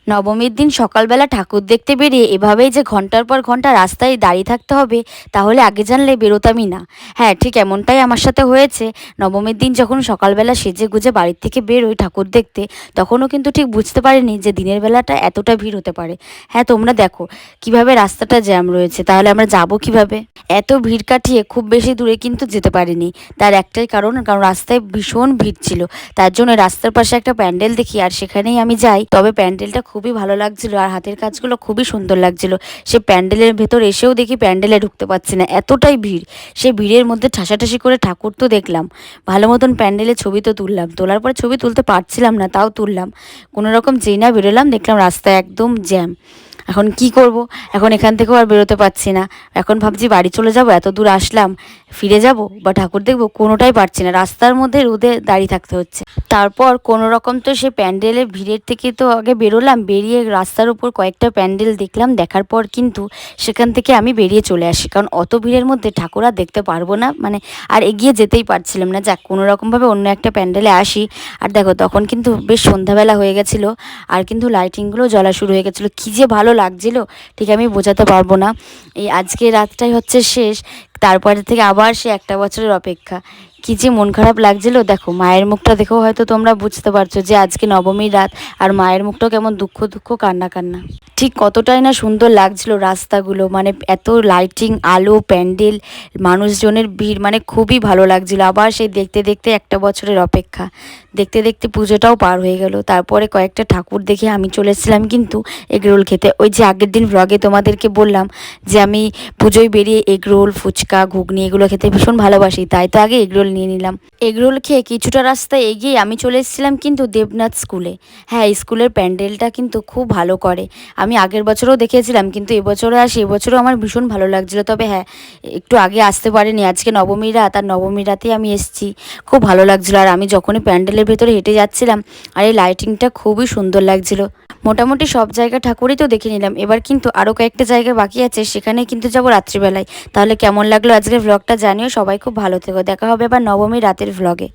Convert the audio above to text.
নবমীর দিন সকালবেলা ঠাকুর দেখতে বেরিয়ে এভাবেই যে ঘন্টার পর ঘন্টা রাস্তায় দাঁড়িয়ে থাকতে হবে, তাহলে আগে জানলে বেরোতামই না। হ্যাঁ, ঠিক এমনটাই আমার সাথে হয়েছে। নবমীর দিন যখন সকালবেলা সেজে গুজে বাড়ির থেকে বেরোই ঠাকুর দেখতে, তখনও কিন্তু ঠিক বুঝতে পারিনি যে দিনের বেলাটা এতটা ভিড় হতে পারে। হ্যাঁ, তোমরা দেখো কিভাবে রাস্তাটা জ্যাম রয়েছে, তাহলে আমরা যাব কিভাবে? এত ভিড় কাটিয়ে খুব বেশি দূরে কিন্তু যেতে পারিনি। তার একটাই কারণ, কারণ রাস্তায় ভীষণ ভিড় ছিল। তার জন্য রাস্তার পাশে একটা প্যান্ডেল দেখি আর সেখানেই আমি যাই। তবে প্যান্ডেলটা খুবই ভালো লাগছিল আর হাতের কাজগুলো খুবই সুন্দর লাগছিল। সে প্যান্ডেলের ভেতর এসেও দেখি প্যান্ডেলে ঢুকতে পারছি না, এতটাই ভিড়। সে ভিড়ের মধ্যে ঠাসাঠাসি করে ঠাকুর তো দেখলাম, ভালো মতন প্যান্ডেলে ছবি তো তুললাম, তোলার পরে ছবি তুলতে পারছিলাম না, তাও তুললাম। কোনো রকম যেই না বেরোলাম দেখলাম রাস্তায় একদম জ্যাম। এখন কি করব? এখন এখান থেকেও আর বেরোতে পারছি না। এখন ভাবছি বাড়ি চলে যাব, এত দূর আসলাম, ফিরে যাব বা ঠাকুর দেখবো, কোনোটাই পারছি না। রাস্তার মধ্যে রোদে দাঁড়িয়ে থাকতে হচ্ছে। তারপর কোনো রকম তো সে প্যান্ডেলের ভিড়ের থেকে তো আগে বেরোলাম, বেরিয়ে রাস্তার উপর কয়েকটা প্যান্ডেল দেখলাম। দেখার পর কিন্তু সেখান থেকে আমি বেরিয়ে চলে আসি, কারণ অত ভিড়ের মধ্যে ঠাকুর আর দেখতে পারবো না, মানে আর এগিয়ে যেতেই পারছিলাম না। যাক, কোনো রকমভাবে অন্য একটা প্যান্ডেলে আসি। আর দেখো তখন কিন্তু বেশ সন্ধ্যাবেলা হয়ে গেছিলো, আর কিন্তু লাইটিংগুলো জ্বলা শুরু হয়ে গেছিলো। কী যে ভালো লাগছিলো, ঠিক আমি বোঝাতে পারবো না। এই আজকে রাতটাই হচ্ছে শেষ, তারপরে থেকে আবার সে একটা বছরের অপেক্ষা। কী যে মন খারাপ লাগছিল। দেখো মায়ের মুখটা দেখেও হয়তো তোমরা বুঝতে পারছো যে আজকে নবমীর রাত, আর মায়ের মুখটাও কেমন দুঃখ দুঃখ কান্না কান্না। ঠিক কতটাই না সুন্দর লাগছিল রাস্তাগুলো, মানে এত লাইটিং, আলো, প্যান্ডেল, মানুষজনের ভিড়, মানে খুবই ভালো লাগছিল। আবার সেই দেখতে দেখতে একটা বছরের অপেক্ষা, দেখতে দেখতে পুজোটাও পার হয়ে গেল। তারপরে কয়েকটা ঠাকুর দেখে আমি চলে এসেছিলাম কিন্তু এগরোল খেতে। ওই যে আগের দিন ব্লগে তোমাদেরকে বললাম যে আমি পুজোয় বেরিয়ে এগরোল, ফুচকা, ঘুগনি এগুলো খেতে ভীষণ ভালোবাসি, তাই তো আগে এগরোল নিয়ে নিলাম। এগরোল খেয়ে কিছুটা রাস্তা এগিয়ে আমি চলে এসেছিলাম কিন্তু দেবনাথ স্কুলে। হ্যাঁ, স্কুলের প্যান্ডেলটা কিন্তু খুব ভালো করে। আমি আগের বছরও দেখেছিলাম, কিন্তু এবছরও আসি, এবছরও আমার ভীষণ ভালো লাগছিলো। তবে হ্যাঁ, একটু আগে আসতে পারিনি, আজকে নবমীর রাত, আর নবমীর রাতেই আমি এসেছি। খুব ভালো লাগছিলো। আর আমি যখনই প্যান্ডেলের ভেতরে হেঁটে যাচ্ছিলাম, আর এই লাইটিংটা খুবই সুন্দর লাগছিলো। মোটামুটি সব জায়গা ঠাকুরই তো দেখে নিলাম, এবার কিন্তু আরও কয়েকটা জায়গা বাকি আছে, সেখানে কিন্তু যাবো রাত্রিবেলায়। তাহলে কেমন লাগলো আজকের ভ্লগটা জানিও। সবাই খুব ভালো থেকো, দেখা হবে আবার নবমী রাতের ভ্লগে।